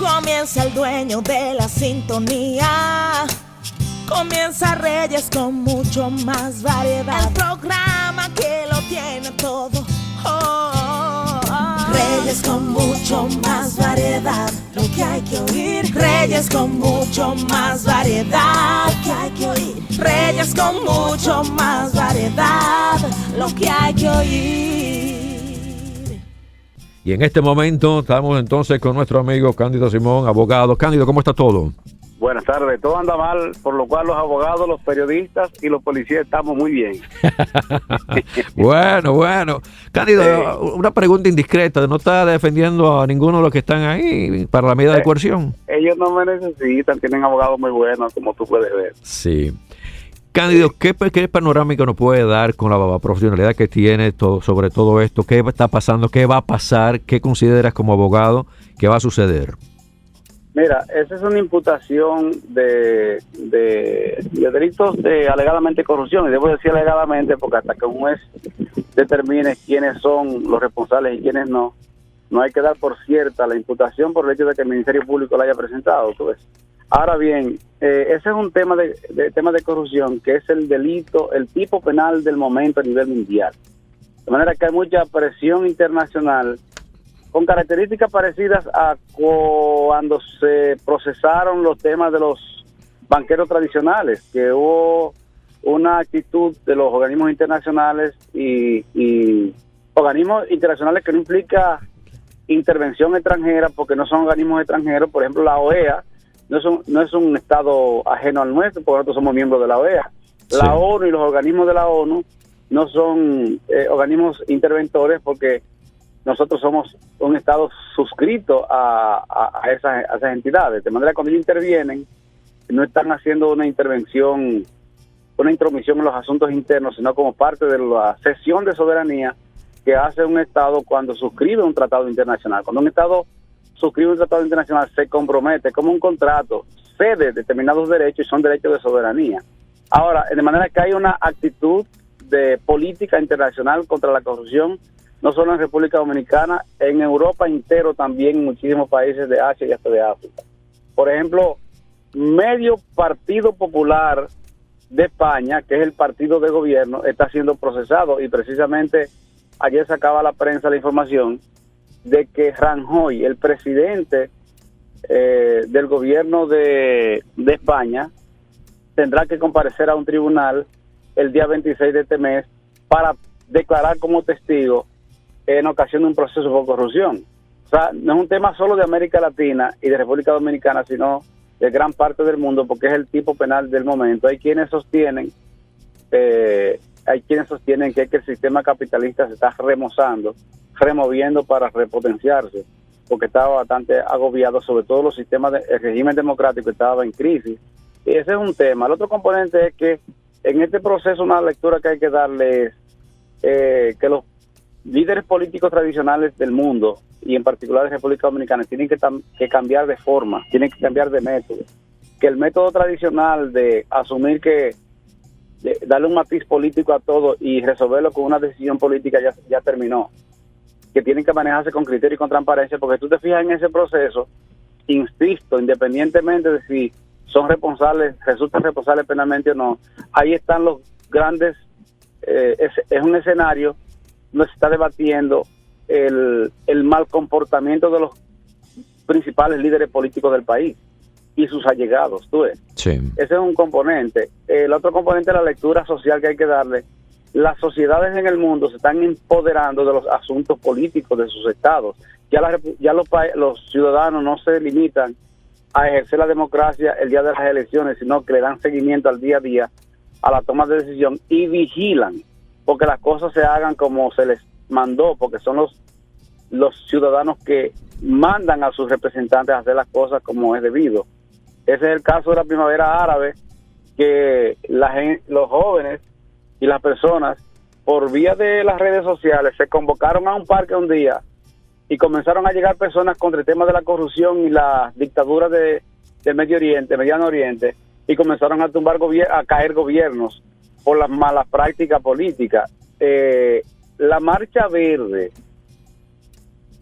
Comienza el dueño de la sintonía. Comienza Reyes con mucho más variedad. El programa que lo tiene todo. Reyes con mucho más variedad. Lo que hay que oír. Reyes con mucho más variedad. Lo que hay que oír. Reyes con mucho más variedad. Lo que hay que oír. Y en este momento estamos entonces con nuestro amigo Cándido Simón, abogado. Cándido, ¿cómo está todo? Buenas tardes, todo anda mal, por lo cual los abogados, los periodistas y los policías estamos muy bien. Bueno. Cándido, una pregunta indiscreta, ¿no está defendiendo a ninguno de los que están ahí para la medida de coerción? Ellos no me necesitan, tienen abogados muy buenos, como tú puedes ver. Sí. Cándido, ¿qué panorámica nos puede dar con la profesionalidad que tiene sobre todo esto? ¿Qué está pasando? ¿Qué va a pasar? ¿Qué consideras como abogado que va a suceder? Mira, esa es una imputación de delitos de alegadamente corrupción, y debo decir alegadamente porque hasta que un juez determine quiénes son los responsables y quiénes no hay que dar por cierta la imputación por el hecho de que el Ministerio Público la haya presentado. Pues. Ahora bien, ese es un tema de corrupción que es el delito, el tipo penal del momento a nivel mundial. De manera que hay mucha presión internacional con características parecidas a cuando se procesaron los temas de los banqueros tradicionales, que hubo una actitud de los organismos internacionales y organismos internacionales que no implica intervención extranjera, porque no son organismos extranjeros. Por ejemplo, la OEA no es un estado ajeno al nuestro, porque nosotros somos miembros de la OEA. Sí. La ONU y los organismos de la ONU no son organismos interventores, porque nosotros somos un estado suscrito a esas entidades. De manera que cuando ellos intervienen, no están haciendo una intervención, una intromisión en los asuntos internos, sino como parte de la cesión de soberanía que hace un estado cuando suscribe un tratado internacional. Cuando un estado suscribe un tratado internacional, se compromete como un contrato, cede determinados derechos y son derechos de soberanía. Ahora, de manera que hay una actitud de política internacional contra la corrupción, no solo en República Dominicana, en Europa entero también, en muchísimos países de Asia y hasta de África. Por ejemplo, medio Partido Popular de España, que es el partido de gobierno, está siendo procesado, y precisamente ayer sacaba la prensa la información de que Rajoy, el presidente del gobierno de España, tendrá que comparecer a un tribunal el día 26 de este mes para declarar como testigo en ocasión de un proceso por corrupción. O sea, no es un tema solo de América Latina y de República Dominicana, sino de gran parte del mundo, porque es el tipo penal del momento. Hay quienes sostienen que el sistema capitalista se está removiendo para repotenciarse, porque estaba bastante agobiado, sobre todo los sistemas el régimen democrático estaba en crisis. Y ese es un tema. El otro componente es que en este proceso una lectura que hay que darle es que los líderes políticos tradicionales del mundo, y en particular de República Dominicana, tienen que cambiar de forma, tienen que cambiar de método. Que el método tradicional de asumir de darle un matiz político a todo y resolverlo con una decisión política ya terminó. Que tienen que manejarse con criterio y con transparencia, porque tú te fijas en ese proceso, insisto, independientemente de si resultan responsables penalmente o no, ahí están los grandes, es un escenario donde se está debatiendo el mal comportamiento de los principales líderes políticos del país y sus allegados, ¿tú ves? Sí. Ese es un componente. El otro componente es la lectura social que hay que darle. Las sociedades en el mundo se están empoderando de los asuntos políticos de sus estados. Ya los ciudadanos no se limitan a ejercer la democracia el día de las elecciones, sino que le dan seguimiento al día a día a la toma de decisión y vigilan porque las cosas se hagan como se les mandó, porque son los ciudadanos que mandan a sus representantes a hacer las cosas como es debido. Ese es el caso de la primavera árabe, que los jóvenes y las personas, por vía de las redes sociales, se convocaron a un parque un día y comenzaron a llegar personas contra el tema de la corrupción y la dictadura de Mediano Oriente, y comenzaron a caer gobiernos por las malas prácticas políticas. La Marcha Verde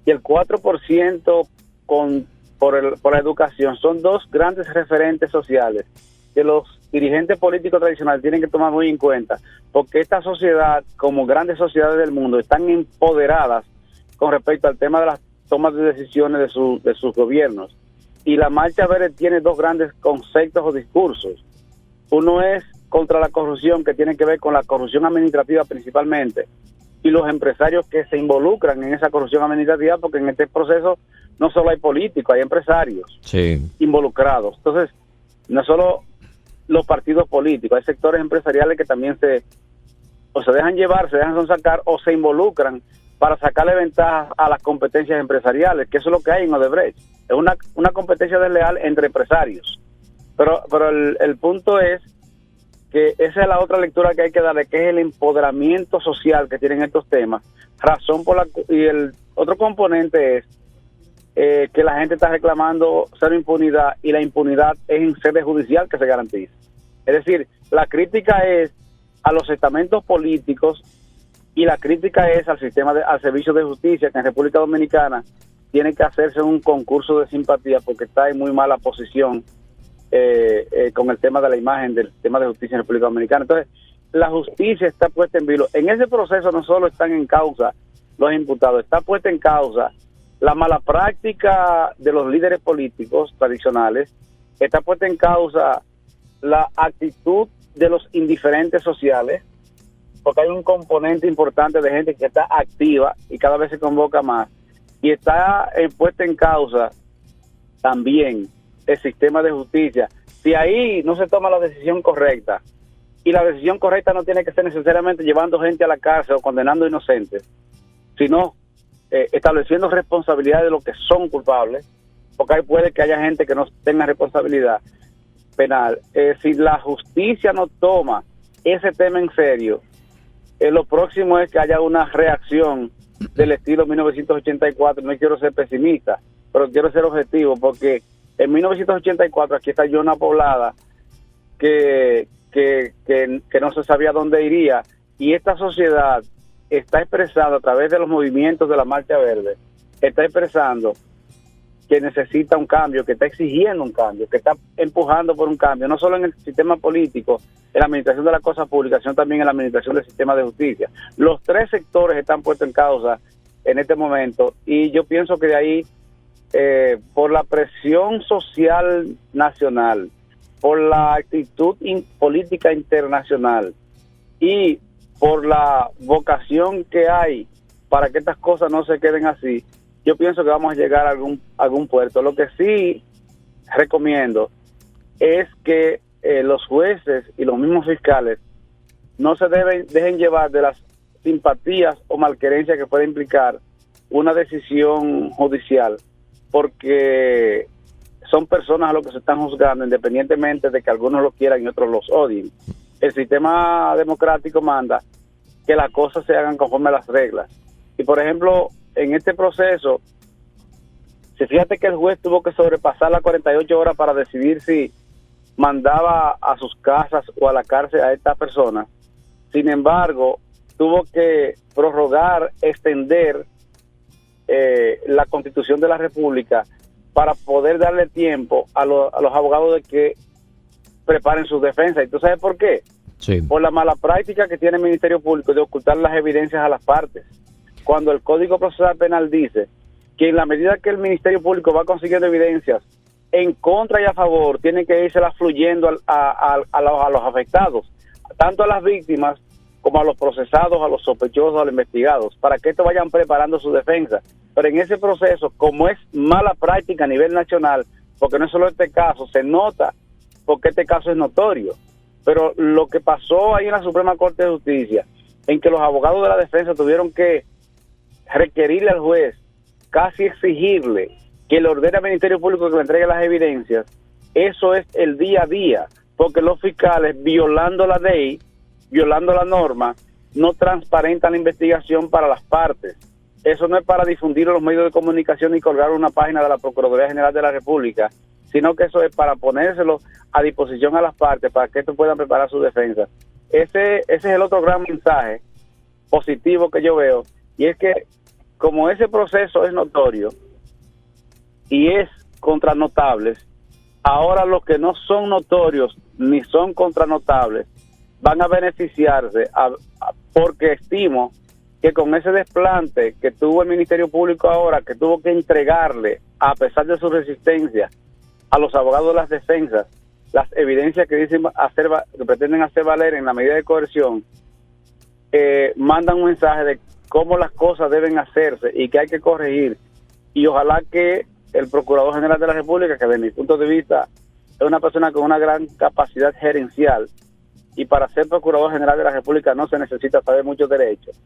y el 4% por la educación, son dos grandes referentes sociales que los dirigentes políticos tradicionales tienen que tomar muy en cuenta, porque esta sociedad, como grandes sociedades del mundo, están empoderadas con respecto al tema de las tomas de decisiones de sus gobiernos. Y la Marcha Verde tiene dos grandes conceptos o discursos. Uno es contra la corrupción, que tiene que ver con la corrupción administrativa principalmente, y los empresarios que se involucran en esa corrupción administrativa, porque en este proceso no solo hay políticos, hay empresarios involucrados. Entonces, no solo los partidos políticos, hay sectores empresariales que también se dejan llevar, se dejan sacar o se involucran para sacarle ventaja a las competencias empresariales, que eso es lo que hay en Odebrecht. Es una competencia desleal entre empresarios. Pero el punto es que esa es la otra lectura que hay que darle, que es el empoderamiento social que tienen estos temas. Y el otro componente es que la gente está reclamando cero impunidad, y la impunidad es en sede judicial que se garantiza. Es decir, la crítica es a los estamentos políticos y la crítica es al al servicio de justicia, que en República Dominicana tiene que hacerse un concurso de simpatía porque está en muy mala posición con el tema de la imagen del tema de justicia en República Dominicana. Entonces, la justicia está puesta en vilo. En ese proceso no solo están en causa los imputados, está puesta en causa la mala práctica de los líderes políticos tradicionales, está puesta en causa la actitud de los indiferentes sociales, porque hay un componente importante de gente que está activa y cada vez se convoca más, y está puesta en causa también el sistema de justicia. Si ahí no se toma la decisión correcta, y la decisión correcta no tiene que ser necesariamente llevando gente a la cárcel o condenando inocentes, sino estableciendo responsabilidad de los que son culpables, porque ahí puede que haya gente que no tenga responsabilidad penal. Si la justicia no toma ese tema en serio, lo próximo es que haya una reacción del estilo 1984. No quiero ser pesimista, pero quiero ser objetivo, porque en 1984 aquí estalló una poblada que no se sabía dónde iría, y esta sociedad está expresando a través de los movimientos de la Marcha Verde, está expresando que necesita un cambio, que está exigiendo un cambio, que está empujando por un cambio, no solo en el sistema político, en la administración de la cosa pública, sino también en la administración del sistema de justicia. Los tres sectores están puestos en causa en este momento, y yo pienso que de ahí, por la presión social nacional, por la actitud política internacional y por la vocación que hay para que estas cosas no se queden así, yo pienso que vamos a llegar a algún puerto. Lo que sí recomiendo es que los jueces y los mismos fiscales no se dejen llevar de las simpatías o malquerencias que puede implicar una decisión judicial, porque son personas a los que se están juzgando, independientemente de que algunos lo quieran y otros los odien. El sistema democrático manda que las cosas se hagan conforme a las reglas. Y por ejemplo, en este proceso, si fíjate que el juez tuvo que sobrepasar las 48 horas para decidir si mandaba a sus casas o a la cárcel a esta persona. Sin embargo, tuvo que prorrogar, extender la Constitución de la República para poder darle tiempo a los abogados de que preparen sus defensas. ¿Y tú sabes por qué? Sí. Por la mala práctica que tiene el Ministerio Público de ocultar las evidencias a las partes. Cuando el Código Procesal Penal dice que en la medida que el Ministerio Público va consiguiendo evidencias en contra y a favor, tiene que irse fluyendo a los afectados, tanto a las víctimas como a los procesados, a los sospechosos, a los investigados, para que estos vayan preparando su defensa. Pero en ese proceso, como es mala práctica a nivel nacional, porque no es solo este caso, se nota porque este caso es notorio. Pero lo que pasó ahí en la Suprema Corte de Justicia, en que los abogados de la defensa tuvieron que requerirle al juez, casi exigirle que le ordene al Ministerio Público que le entregue las evidencias, eso es el día a día, porque los fiscales, violando la ley, violando la norma, no transparentan la investigación para las partes. Eso no es para difundir en los medios de comunicación y colgar una página de la Procuraduría General de la República, sino que eso es para ponérselo a disposición a las partes para que estos puedan preparar su defensa. Ese es el otro gran mensaje positivo que yo veo, y es que como ese proceso es notorio y es contranotables, ahora los que no son notorios ni son contranotables van a beneficiarse porque estimo que con ese desplante que tuvo el Ministerio Público ahora, que tuvo que entregarle, a pesar de su resistencia, a los abogados de las defensas, las evidencias que dicen que pretenden hacer valer en la medida de coerción, mandan un mensaje de cómo las cosas deben hacerse y que hay que corregir. Y ojalá que el Procurador General de la República, que desde mi punto de vista es una persona con una gran capacidad gerencial, y para ser Procurador General de la República no se necesita saber muchos derechos,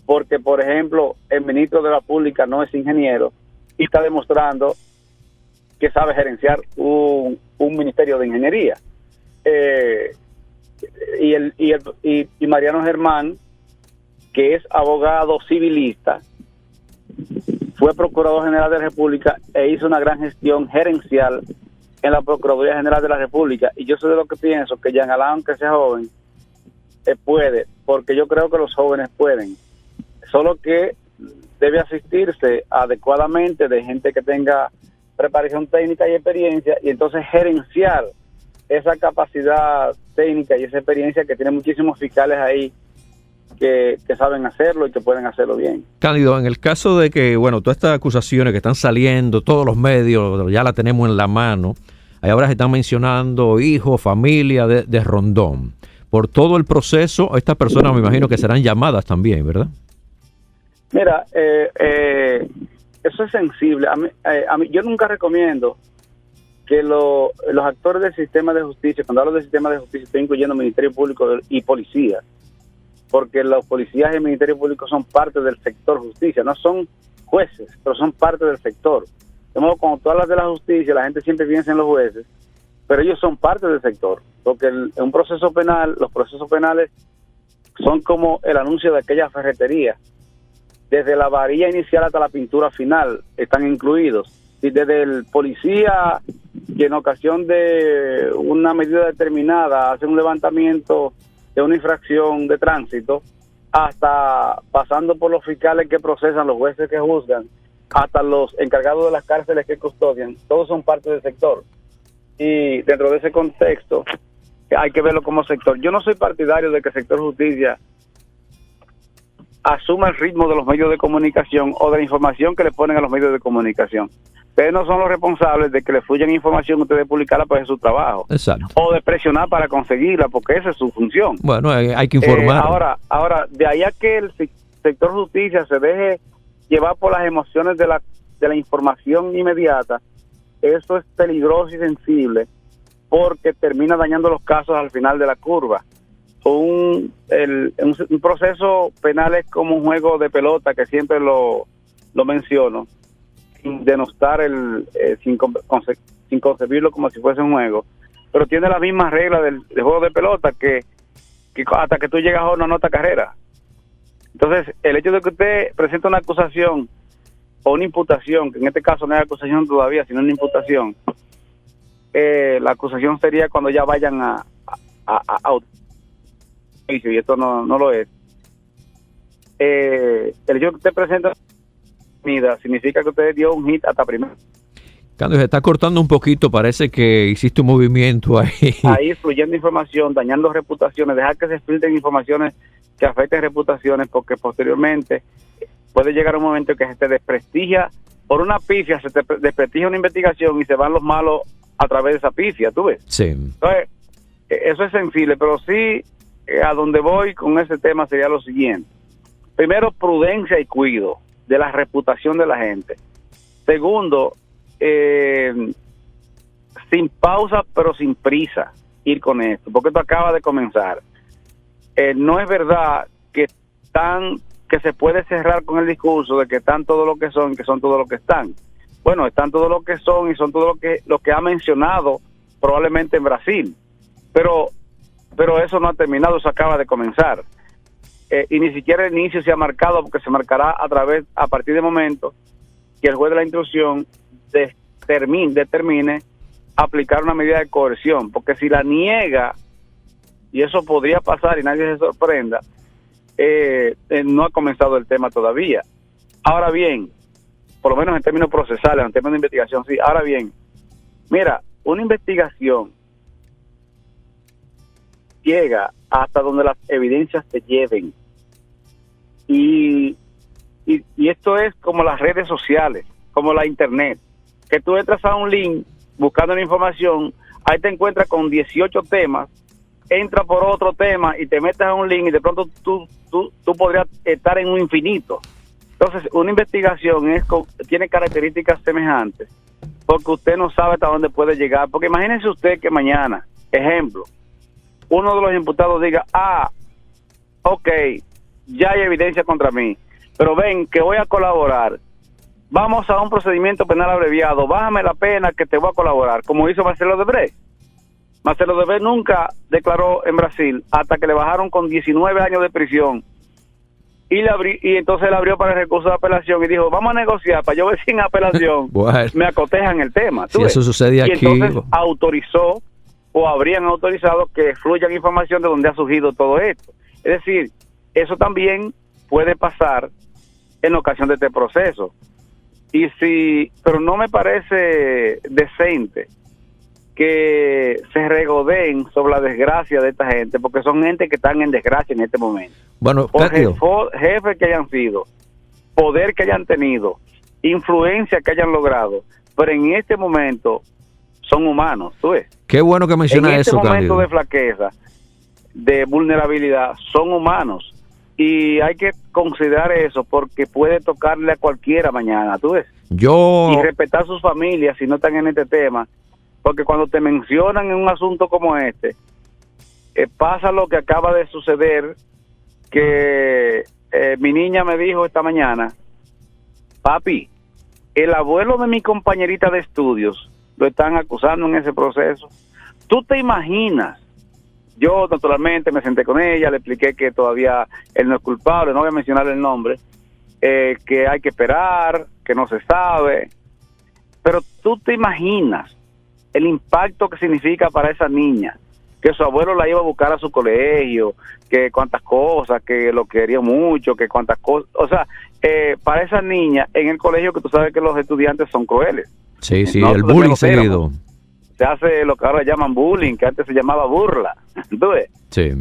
porque, por ejemplo, el ministro de la Pública no es ingeniero y está demostrando que sabe gerenciar un ministerio de ingeniería. Y Mariano Germán, que es abogado civilista, fue Procurador General de la República e hizo una gran gestión gerencial en la Procuraduría General de la República. Y yo soy de lo que pienso que Jean Alain, aunque sea joven, puede, porque yo creo que los jóvenes pueden, solo que debe asistirse adecuadamente de gente que tenga preparación técnica y experiencia, y entonces gerenciar esa capacidad técnica y esa experiencia que tienen muchísimos fiscales ahí que saben hacerlo y que pueden hacerlo bien. Cándido, en el caso de que, bueno, todas estas acusaciones que están saliendo, todos los medios ya la tenemos en la mano, ahí ahora se están mencionando hijos, familia de Rondón. Por todo el proceso, estas personas me imagino que serán llamadas también, ¿verdad? Mira, eso es sensible. A mí, yo nunca recomiendo que los actores del sistema de justicia, cuando hablo del sistema de justicia, estoy incluyendo Ministerio Público y policía, porque los policías y el Ministerio Público son parte del sector justicia, no son jueces, pero son parte del sector. De modo, cuando tú hablas de la justicia, la gente siempre piensa en los jueces, pero ellos son parte del sector, porque en un proceso penal, los procesos penales son como el anuncio de aquella ferretería. Desde la varilla inicial hasta la pintura final están incluidos. Y desde el policía que en ocasión de una medida determinada hace un levantamiento de una infracción de tránsito, hasta pasando por los fiscales que procesan, los jueces que juzgan, hasta los encargados de las cárceles que custodian, todos son parte del sector. Y dentro de ese contexto hay que verlo como sector. Yo no soy partidario de que el sector justicia asuma el ritmo de los medios de comunicación o de la información que le ponen a los medios de comunicación. Ustedes no son los responsables de que le fluyan información, ustedes publicarla, pues es su trabajo. Exacto. O de presionar para conseguirla, porque esa es su función. Bueno, hay que informar. Ahora, de ahí a que el sector justicia se deje llevar por las emociones de la información inmediata, eso es peligroso y sensible, porque termina dañando los casos al final de la curva. Un proceso penal es como un juego de pelota, que siempre lo menciono, sin denostar sin concebirlo como si fuese un juego, pero tiene las mismas reglas del juego de pelota que hasta que tú llegas a una nota carrera. Entonces, el hecho de que usted presente una acusación o una imputación, que en este caso no es acusación todavía, sino una imputación, la acusación sería cuando ya vayan a juicio, y esto no lo es. El hecho de que usted presenta significa que usted dio un hit hasta primero. Cándido, se está cortando un poquito, parece que hiciste un movimiento ahí. Ahí fluyendo información, dañando reputaciones, dejar que se filtren informaciones que afecten reputaciones, porque posteriormente puede llegar un momento que se te desprestigia, por una pifia se te desprestigia una investigación y se van los malos a través de esa pifia, ¿tú ves? Sí. Entonces, eso es sensible, pero sí, a donde voy con ese tema sería lo siguiente. Primero, prudencia y cuidado de la reputación de la gente. Segundo, sin pausa pero sin prisa ir con esto, porque esto acaba de comenzar. No es verdad que se puede cerrar con el discurso de que están todo lo que son y que son todo lo que están. Bueno, están todo lo que son y son todo lo que ha mencionado probablemente en Brasil, pero eso no ha terminado, eso acaba de comenzar. Y ni siquiera el inicio se ha marcado, porque se marcará a partir del momento que el juez de la instrucción determine aplicar una medida de coerción, porque si la niega, y eso podría pasar y nadie se sorprenda, no ha comenzado el tema todavía. Ahora bien, por lo menos en términos procesales, en términos de investigación, sí. Ahora bien, Mira, una investigación llega hasta donde las evidencias te lleven. Y esto es como las redes sociales, como la internet, que tú entras a un link buscando una información, ahí te encuentras con 18 temas, entra por otro tema y te metes a un link y de pronto tú podrías estar en un infinito. Entonces, una investigación tiene características semejantes, porque usted no sabe hasta dónde puede llegar. Porque imagínese usted que mañana, ejemplo, uno de los imputados diga, ok, ya hay evidencia contra mí, pero ven que voy a colaborar, vamos a un procedimiento penal abreviado, bájame la pena que te voy a colaborar, como hizo Marcelo Odebrecht. Marcelo Odebrecht nunca declaró en Brasil hasta que le bajaron con 19 años de prisión, y entonces él abrió para el recurso de apelación y dijo, vamos a negociar para yo ver si en apelación bueno, me acotejan el tema. Si eso sucede aquí. Y entonces autorizó o habrían autorizado que fluya información de donde ha surgido todo esto. Es decir, eso también puede pasar en ocasión de este proceso. Pero no me parece decente que se regodeen sobre la desgracia de esta gente, porque son gente que están en desgracia en este momento. Bueno, jefes que hayan sido, poder que hayan tenido, influencia que hayan logrado, pero en este momento son humanos, ¿tú ves? Qué bueno que menciona eso, En este momento Cándido. de flaqueza, de vulnerabilidad, son humanos. Y hay que considerar eso porque puede tocarle a cualquiera mañana, ¿tú ves? Y respetar sus familias si no están en este tema, porque cuando te mencionan en un asunto como este, pasa lo que acaba de suceder, que mi niña me dijo esta mañana, papi, el abuelo de mi compañerita de estudios lo están acusando en ese proceso. ¿Tú te imaginas? Yo naturalmente me senté con ella, le expliqué que todavía él no es culpable, no voy a mencionar el nombre, que hay que esperar, que no se sabe, pero tú te imaginas el impacto que significa para esa niña, que su abuelo la iba a buscar a su colegio, que cuántas cosas, que lo quería mucho, que cuántas cosas, o sea, para esa niña en el colegio, que tú sabes que los estudiantes son crueles. Sí, No, el bullying seguido. Se hace lo que ahora llaman bullying, que antes se llamaba burla. ¿Tú ves? Sí.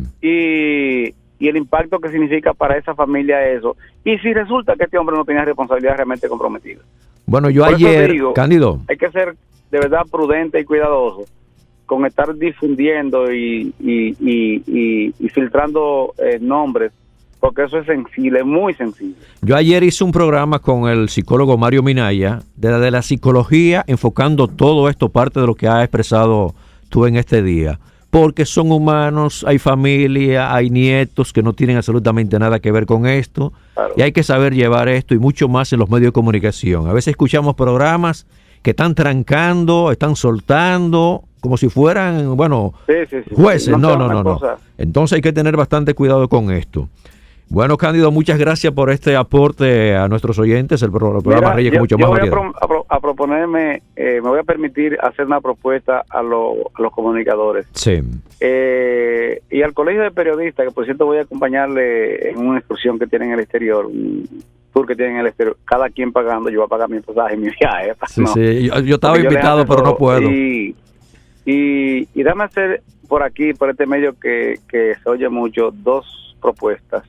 Y el impacto que significa para esa familia eso. Y si resulta que este hombre no tenía responsabilidad realmente comprometida. Bueno, yo Por eso ayer, digo, Cándido, hay que ser de verdad prudente y cuidadoso con estar difundiendo y filtrando nombres, porque eso es sensible, muy sensible. yo ayer hice un programa con el psicólogo Mario Minaya de la psicología, enfocando todo esto, parte de lo que has expresado tú en este día, porque son humanos, hay familia, hay nietos que no tienen absolutamente nada que ver con esto, Claro. y hay que saber llevar esto y mucho más en los medios de comunicación. A veces escuchamos programas que están trancando, están soltando, como si fueran, bueno, Sí. jueces. No. Cosa. Entonces hay que tener bastante cuidado con esto. Bueno, Cándido, muchas gracias por este aporte a nuestros oyentes. El programa Mira, Reyes con mucho más voy variedad. a proponerme, me voy a permitir hacer una propuesta a los comunicadores. Sí. Y al Colegio de Periodistas, que por cierto voy a acompañarle en una excursión que tienen en el exterior, un tour que tienen en el exterior, cada quien pagando, yo voy a pagar mi pasaje y mi viaje. Sí. Yo estaba invitado, pero no puedo. Y dame hacer por aquí, por este medio que se oye mucho, dos propuestas.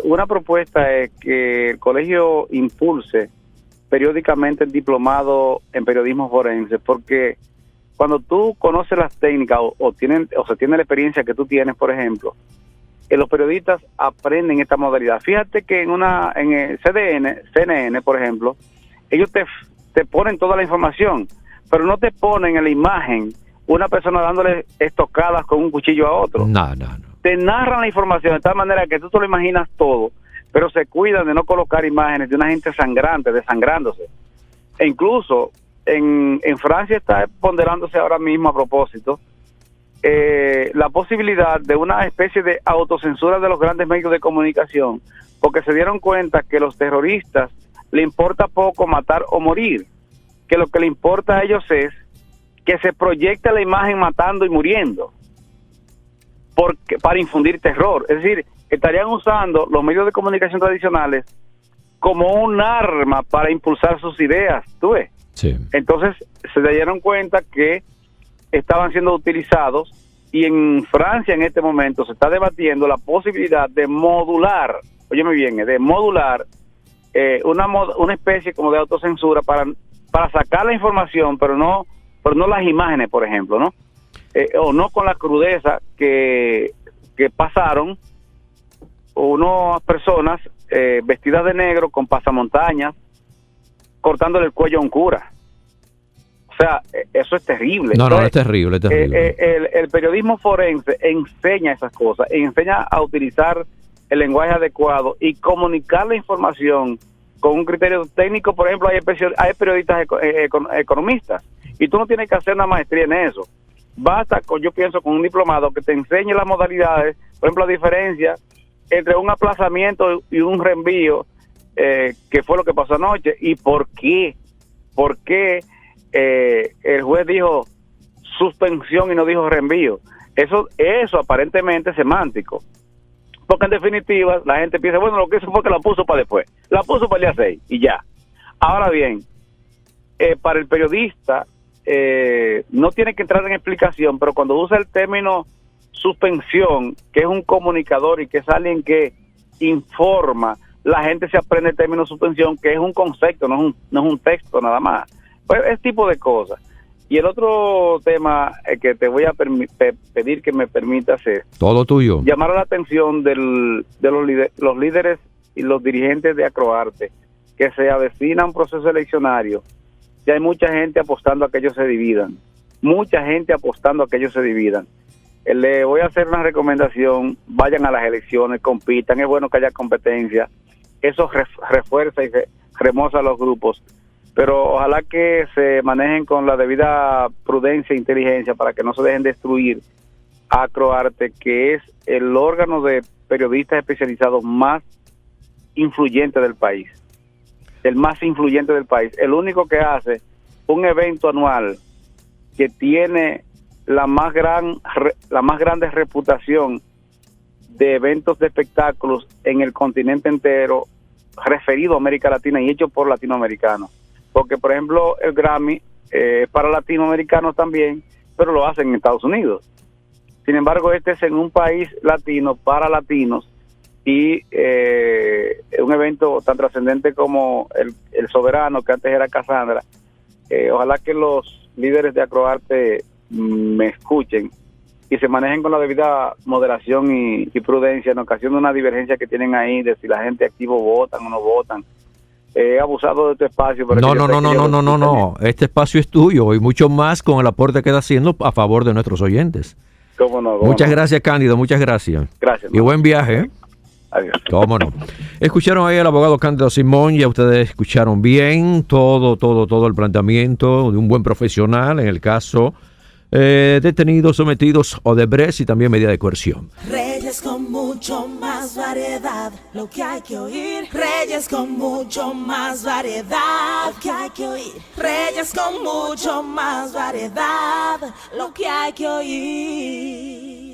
Una propuesta es que el colegio impulse periódicamente el diplomado en periodismo forense, porque cuando tú conoces las técnicas o se tiene la experiencia que tú tienes, por ejemplo, los periodistas aprenden esta modalidad. Fíjate que en el CNN, por ejemplo, ellos te ponen toda la información, pero no te ponen en la imagen una persona dándole estocadas con un cuchillo a otro. No. Te narran la información de tal manera que tú te lo imaginas todo, pero se cuidan de no colocar imágenes de una gente sangrante, desangrándose. E incluso en Francia está ponderándose ahora mismo, a propósito, la posibilidad de una especie de autocensura de los grandes medios de comunicación, porque se dieron cuenta que los terroristas le importa poco matar o morir, que lo que le importa a ellos es que se proyecte la imagen matando y muriendo, para infundir terror. Es decir, estarían usando los medios de comunicación tradicionales como un arma para impulsar sus ideas, ¿tú ves? Sí. Entonces se dieron cuenta que estaban siendo utilizados, y en Francia en este momento se está debatiendo la posibilidad de modular, óyeme bien, de modular una especie como de autocensura para sacar la información, pero no las imágenes, por ejemplo, ¿no? O no con la crudeza que pasaron unas personas vestidas de negro con pasamontañas cortándole el cuello a un cura. O sea, eso es terrible. No, entonces, es terrible, es terrible. El periodismo forense enseña esas cosas, enseña a utilizar el lenguaje adecuado y comunicar la información con un criterio técnico. Por ejemplo, hay periodistas economistas, y tú no tienes que hacer una maestría en eso. Basta, yo pienso, con un diplomado que te enseñe las modalidades, por ejemplo, la diferencia entre un aplazamiento y un reenvío, que fue lo que pasó anoche, y por qué el juez dijo suspensión y no dijo reenvío. Eso aparentemente es semántico, porque en definitiva la gente piensa, bueno, lo que hizo fue que la puso para después, la puso para el día 6 y ya. Ahora bien, para el periodista no tiene que entrar en explicación, pero cuando usa el término suspensión, que es un comunicador y que es alguien que informa, la gente se aprende el término suspensión, que es un concepto, no es un texto nada más. Pues ese tipo de cosas. Y el otro tema que te voy a pedir que me permitas es todo tuyo. Llamar la atención de los líderes y los dirigentes de Acroarte, que se avecina un proceso eleccionario. Ya hay mucha gente apostando a que ellos se dividan. Le voy a hacer una recomendación: vayan a las elecciones, compitan, es bueno que haya competencia, eso refuerza y remoza a los grupos, pero ojalá que se manejen con la debida prudencia e inteligencia para que no se dejen destruir a Acroarte, que es el órgano de periodistas especializados más influyente del país, el más influyente del país, el único que hace un evento anual que tiene la más grande reputación de eventos de espectáculos en el continente entero, referido a América Latina y hecho por latinoamericanos. Porque, por ejemplo, el Grammy para latinoamericanos también, pero lo hacen en Estados Unidos. Sin embargo, este es en un país latino, para latinos, y un evento tan trascendente como el Soberano, que antes era Casandra. Ojalá que los líderes de Acroarte me escuchen y se manejen con la debida moderación y prudencia en ocasión de una divergencia que tienen ahí de si la gente activo votan o no votan. He abusado de tu espacio. Pero No. Este espacio es tuyo y mucho más con el aporte que está haciendo a favor de nuestros oyentes. ¿Cómo no? Muchas gracias, Cándido, muchas gracias. Gracias. Y buen viaje. Adiós. Cómo no. Escucharon ahí al abogado Cándido Simón, ya ustedes escucharon bien todo el planteamiento de un buen profesional en el caso detenidos, sometidos Odebrecht y también medida de coerción. Reyes con mucho más variedad, lo que hay que oír. Reyes con mucho más variedad, lo que hay que oír. Reyes con mucho más variedad, lo que hay que oír.